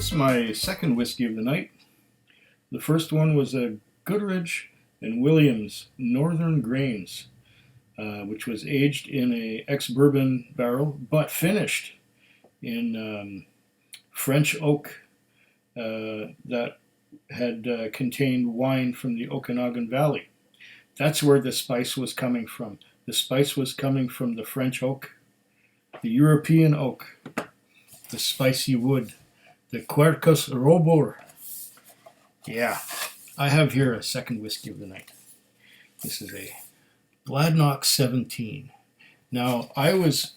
This is my second whiskey of the night. The first one was a Goodrich and Williams Northern Grains, which was aged in a ex-bourbon barrel, but finished in French oak that had contained wine from the Okanagan Valley. That's where the spice was coming from. The spice was coming from the French oak, the European oak, the spicy wood, the Quercus robur. Yeah, I have here a second whiskey of the night. This is a Bladnoch 17. Now, I was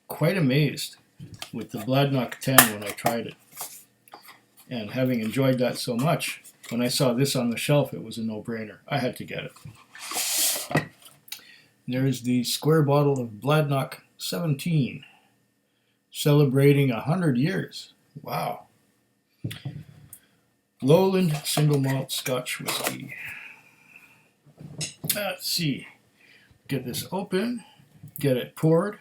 quite amazed with the Bladnoch 10 when I tried it. And having enjoyed that so much, when I saw this on the shelf, it was a no-brainer. I had to get it. There's the square bottle of Bladnoch 17, celebrating 100 years. Wow. Lowland single malt Scotch whiskey. Let's see. Get this open, get it poured,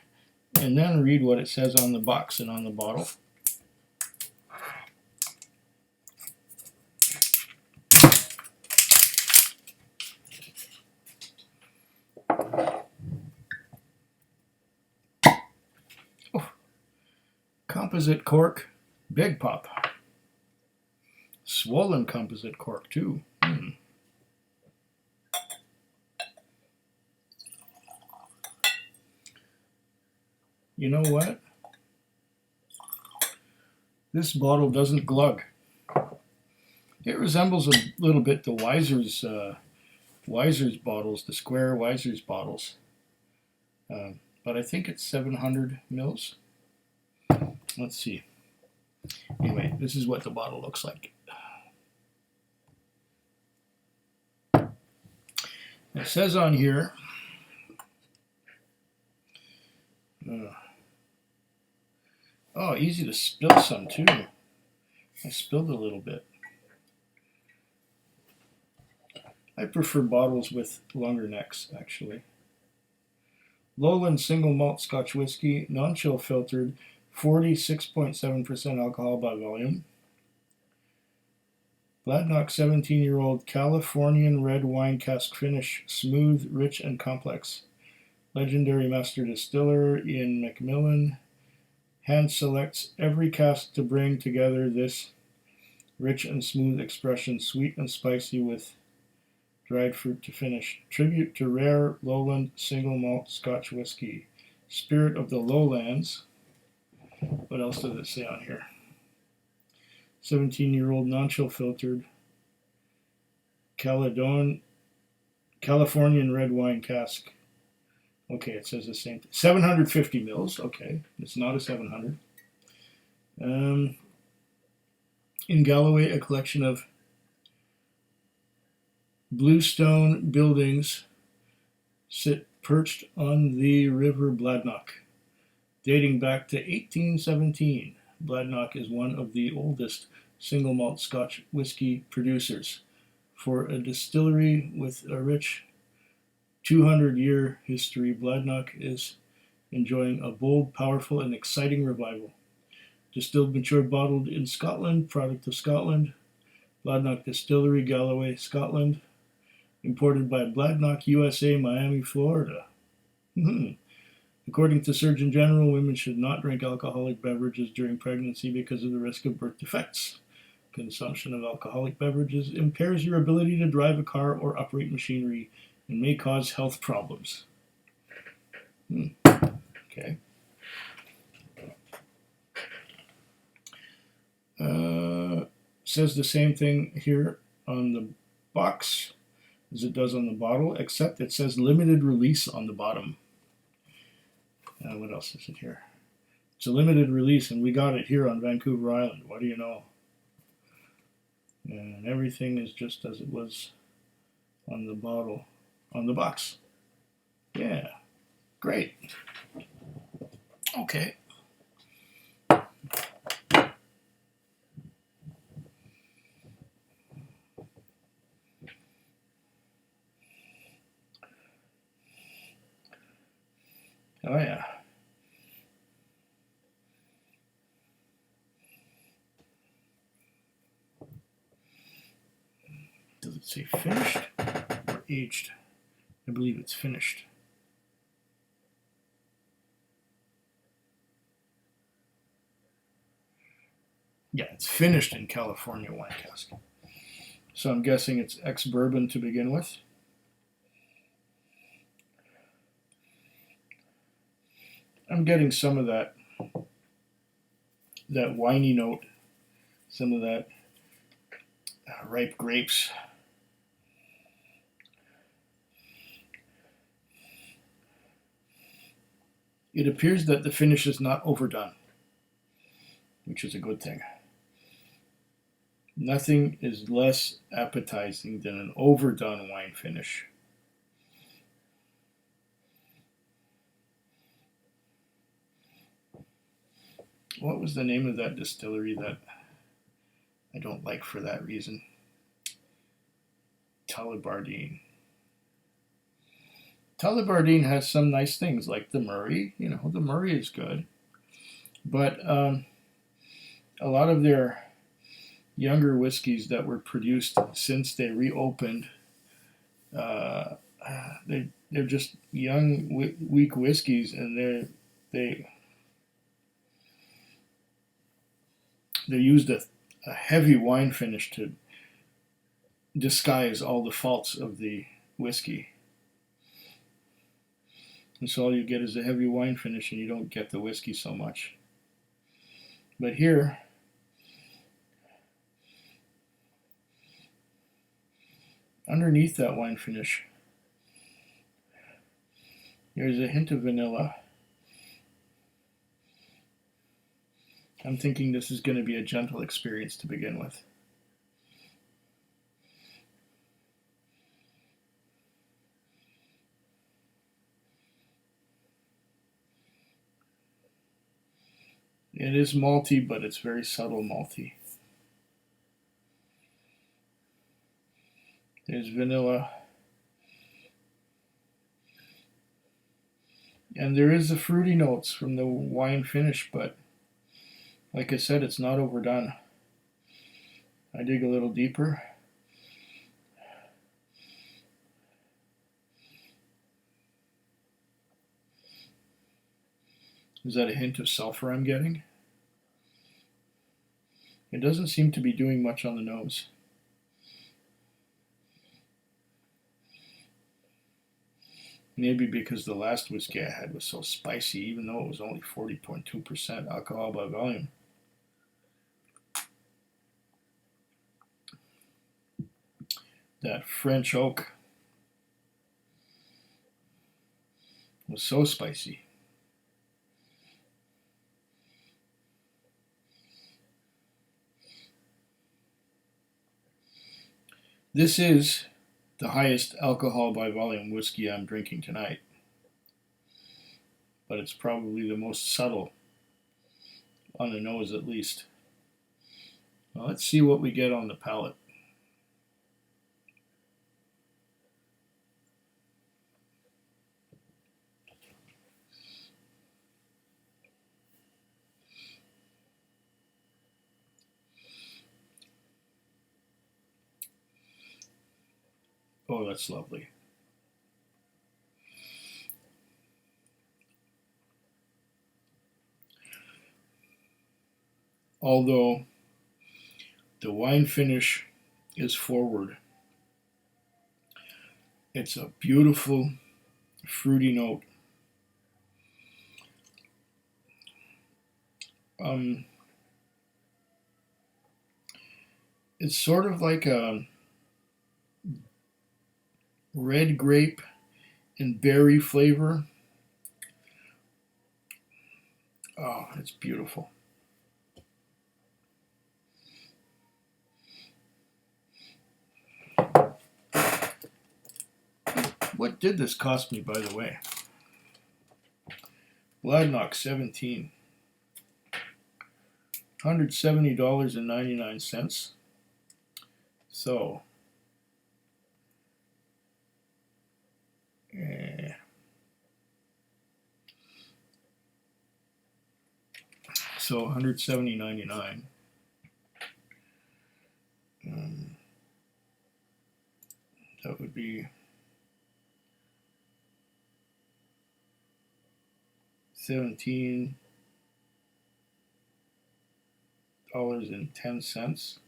and then read what it says on the box and on the bottle. Oh, composite cork, big pop. Swollen composite cork too. You know what? This bottle doesn't glug. It resembles a little bit the Wiser's bottles, the square Wiser's bottles. But I think it's 700 mils. Let's see. Anyway, this is what the bottle looks like. It says on here, oh, easy to spill some too. I spilled a little bit. I prefer bottles with longer necks, actually. Lowland single malt Scotch whiskey, non-chill filtered, 46.7% alcohol by volume. Bladnoch 17-year-old Californian red wine cask finish, smooth, rich, and complex. Legendary master distiller Ian McMillan hand selects every cask to bring together this rich and smooth expression, sweet and spicy with dried fruit to finish. Tribute to rare Lowland single malt Scotch whiskey. Spirit of the Lowlands. What else does it say on here? 17-year-old non-chill filtered Calefornian red wine cask. Okay, it says the same thing. 750 mils. Okay, it's not a 700. In Galloway, a collection of bluestone buildings sit perched on the River Bladnoch, dating back to 1817. Bladnoch is one of the oldest single malt Scotch whiskey producers. For a distillery with a rich 200-year history, Bladnoch is enjoying a bold, powerful, and exciting revival. Distilled, matured, bottled in Scotland, product of Scotland. Bladnoch Distillery, Galloway, Scotland. Imported by Bladnoch USA, Miami, Florida. According to Surgeon General, women should not drink alcoholic beverages during pregnancy because of the risk of birth defects. Consumption of alcoholic beverages impairs your ability to drive a car or operate machinery and may cause health problems. Okay. Says the same thing here on the box as it does on the bottle, except it says limited release on the bottom. What else is it here? It's a limited release, and we got it here on Vancouver Island. What do you know? And everything is just as it was on the bottle, on the box. Yeah, great. Okay. Oh yeah. say finished or aged? I believe it's finished. Yeah, it's finished in California wine cask. So I'm guessing it's ex-bourbon to begin with. I'm getting some of that winey note, some of that ripe grapes. It appears that the finish is not overdone, which is a good thing. Nothing is less appetizing than an overdone wine finish. What was the name of that distillery that I don't like for that reason? Tullibardine. Tullibardine has some nice things like the Murray. You know, the Murray is good. But a lot of their younger whiskeys that were produced since they reopened, they're just young, weak whiskeys, and they used a heavy wine finish to disguise all the faults of the whiskey. And so all you get is a heavy wine finish, and you don't get the whiskey so much. But here, underneath that wine finish, there's a hint of vanilla. I'm thinking this is going to be a gentle experience to begin with. It is malty, but it's very subtle malty. There's vanilla. And there is the fruity notes from the wine finish, but like I said, it's not overdone. I dig a little deeper. Is that a hint of sulfur I'm getting? It doesn't seem to be doing much on the nose. Maybe because the last whiskey I had was so spicy, even though it was only 40.2% alcohol by volume. That French oak was so spicy. This is the highest alcohol by volume whiskey I'm drinking tonight, but it's probably the most subtle on the nose, at least. Well, let's see what we get on the palate. Oh, that's lovely. Although the wine finish is forward, it's a beautiful fruity note. It's sort of like a red grape and berry flavor. Oh, it's beautiful. What did this cost me, by the way? Bladnoch 17. $170.99. So, so $170.99. $17.10.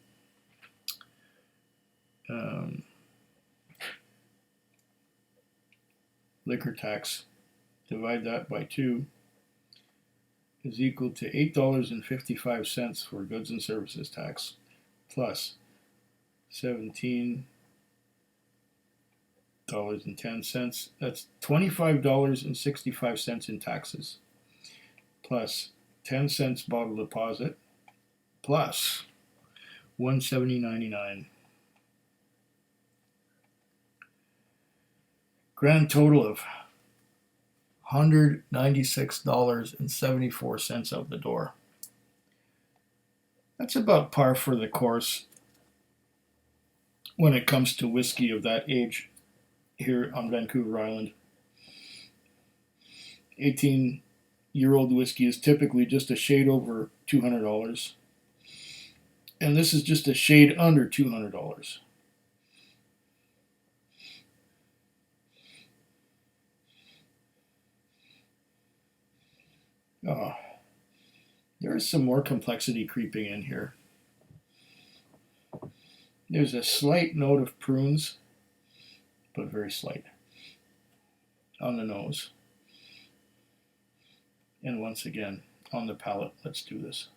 Liquor tax, divide that by 2, is equal to $8.55 for goods and services tax, plus $17.10. That's $25.65 in taxes, plus 10 cents bottle deposit, plus $170.99. Grand total of $196.74 out the door. That's about par for the course when it comes to whiskey of that age here on Vancouver Island. 18-year-old whiskey is typically just a shade over $200, and this is just a shade under $200. Oh, there is some more complexity creeping in here. There's a slight note of prunes, but very slight, on the nose. And once again, on the palate. Let's do this.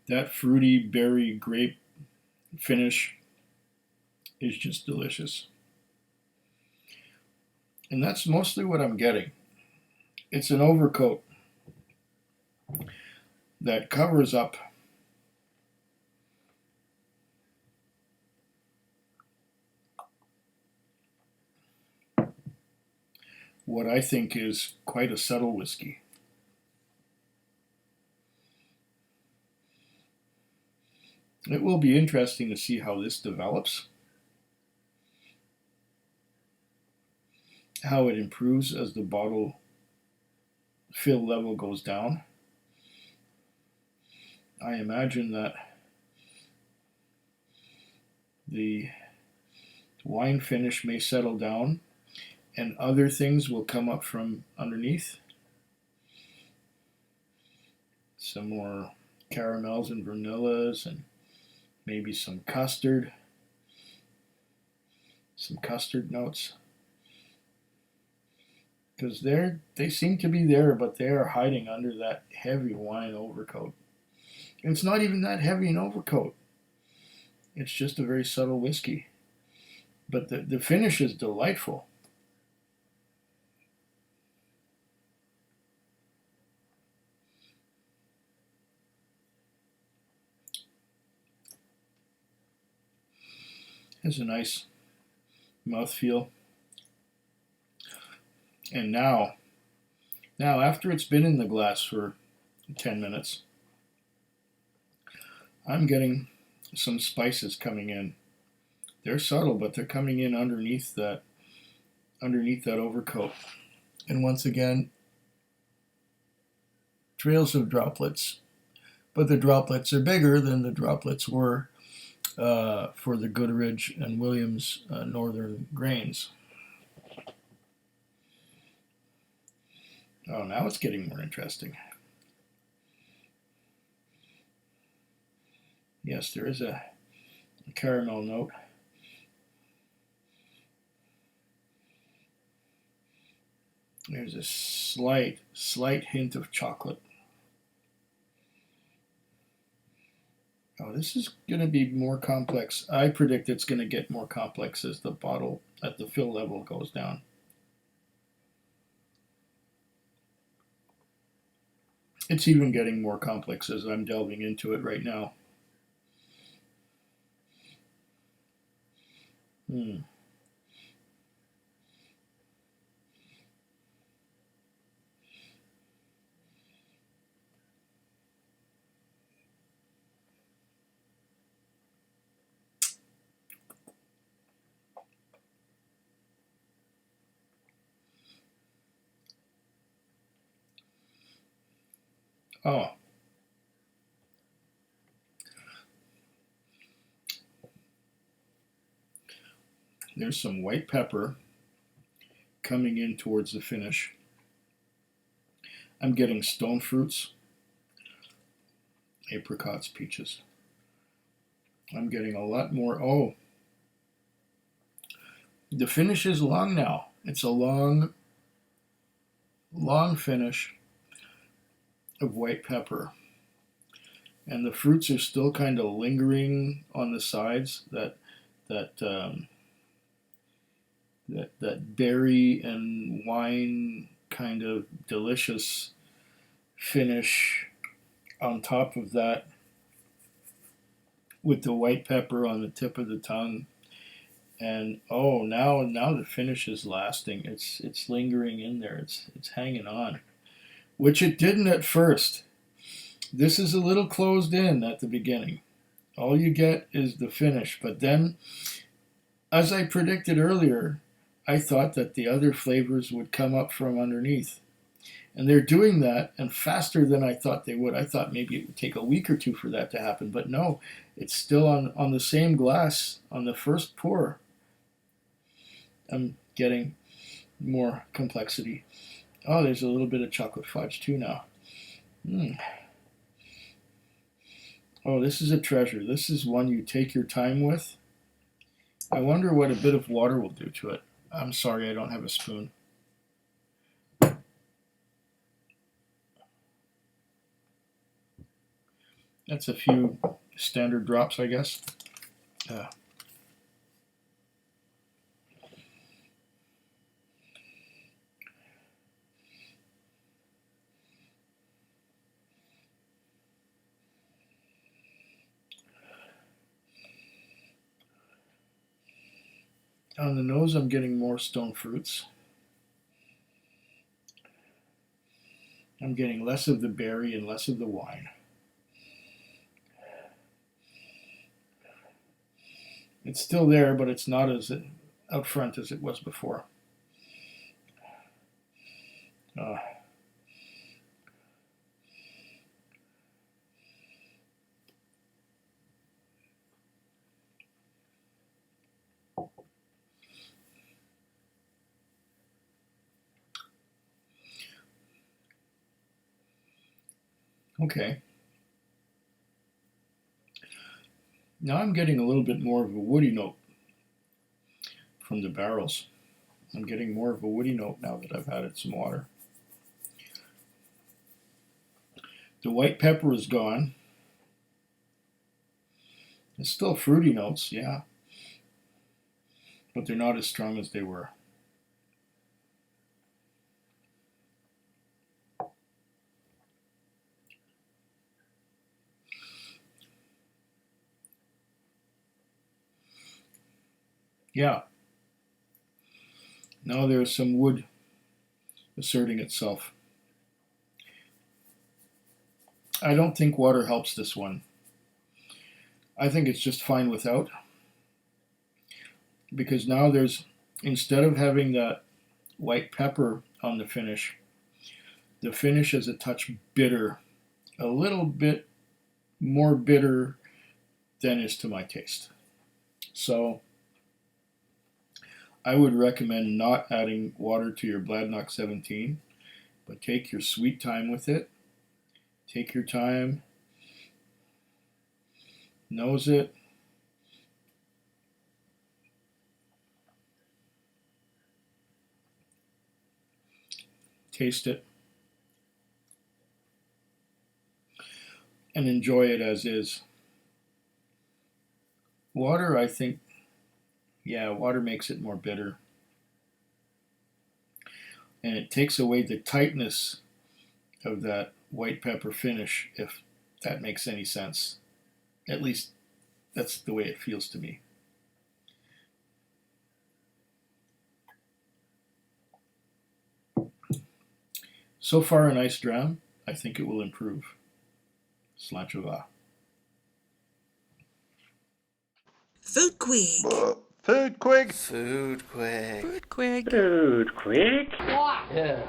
That fruity berry grape finish is just delicious. And that's mostly what I'm getting. It's an overcoat that covers up what I think is quite a subtle whiskey. It will be interesting to see how this develops, how it improves as the bottle fill level goes down. I imagine that the wine finish may settle down and other things will come up from underneath. Some more caramels and vanillas, and maybe some custard notes, because they seem to be there, but they are hiding under that heavy wine overcoat. And it's not even that heavy an overcoat. It's just a very subtle whiskey. But the finish is delightful. Has a nice mouthfeel. And now after it's been in the glass for 10 minutes, I'm getting some spices coming in. They're subtle, but they're coming in underneath that overcoat. And once again, trails of droplets, but the droplets are bigger than the droplets were for the Goodrich and Williams Northern grains. Oh, now it's getting more interesting. Yes, there is a caramel note. There's a slight hint of chocolate. Oh, this is going to be more complex. I predict it's going to get more complex as the bottle at the fill level goes down. It's even getting more complex as I'm delving into it right now. Oh, there's some white pepper coming in towards the finish. I'm getting stone fruits, apricots, peaches. I'm getting a lot more. Oh, the finish is long now. It's a long, long finish of white pepper. And the fruits are still kind of lingering on the sides. That berry and wine kind of delicious finish on top of that, with the white pepper on the tip of the tongue. And oh, now the finish is lasting. It's lingering in there. It's hanging on, which it didn't at first. This is a little closed in at the beginning. All you get is the finish, but then, as I predicted earlier, I thought that the other flavors would come up from underneath. And they're doing that, and faster than I thought they would. I thought maybe it would take a week or two for that to happen, but no, it's still on the same glass on the first pour. I'm getting more complexity. Oh, there's a little bit of chocolate fudge too now. Oh, this is a treasure. This is one you take your time with. I wonder what a bit of water will do to it. I'm sorry, I don't have a spoon. That's a few standard drops, I guess. On the nose, I'm getting more stone fruits. I'm getting less of the berry and less of the wine. It's still there, but it's not as out front as it was before. Okay. Now I'm getting a little bit more of a woody note from the barrels. I'm getting more of a woody note now that I've added some water. The white pepper is gone. There's still fruity notes, yeah, but they're not as strong as they were. Yeah. Now there's some wood asserting itself. I don't think water helps this one. I think it's just fine without, because now there's, instead of having that white pepper on the finish is a touch bitter, a little bit more bitter than is to my taste. So I would recommend not adding water to your Bladnoch 17, but take your sweet time with it. Take your time, nose it, taste it, and enjoy it as is. Water, I think, yeah, water makes it more bitter. And it takes away the tightness of that white pepper finish, if that makes any sense. At least that's the way it feels to me. So far, a nice dram. I think it will improve. Slanchova. Food Quig. Food Quig. Food Quig. Food Quig. Food quick. Yeah.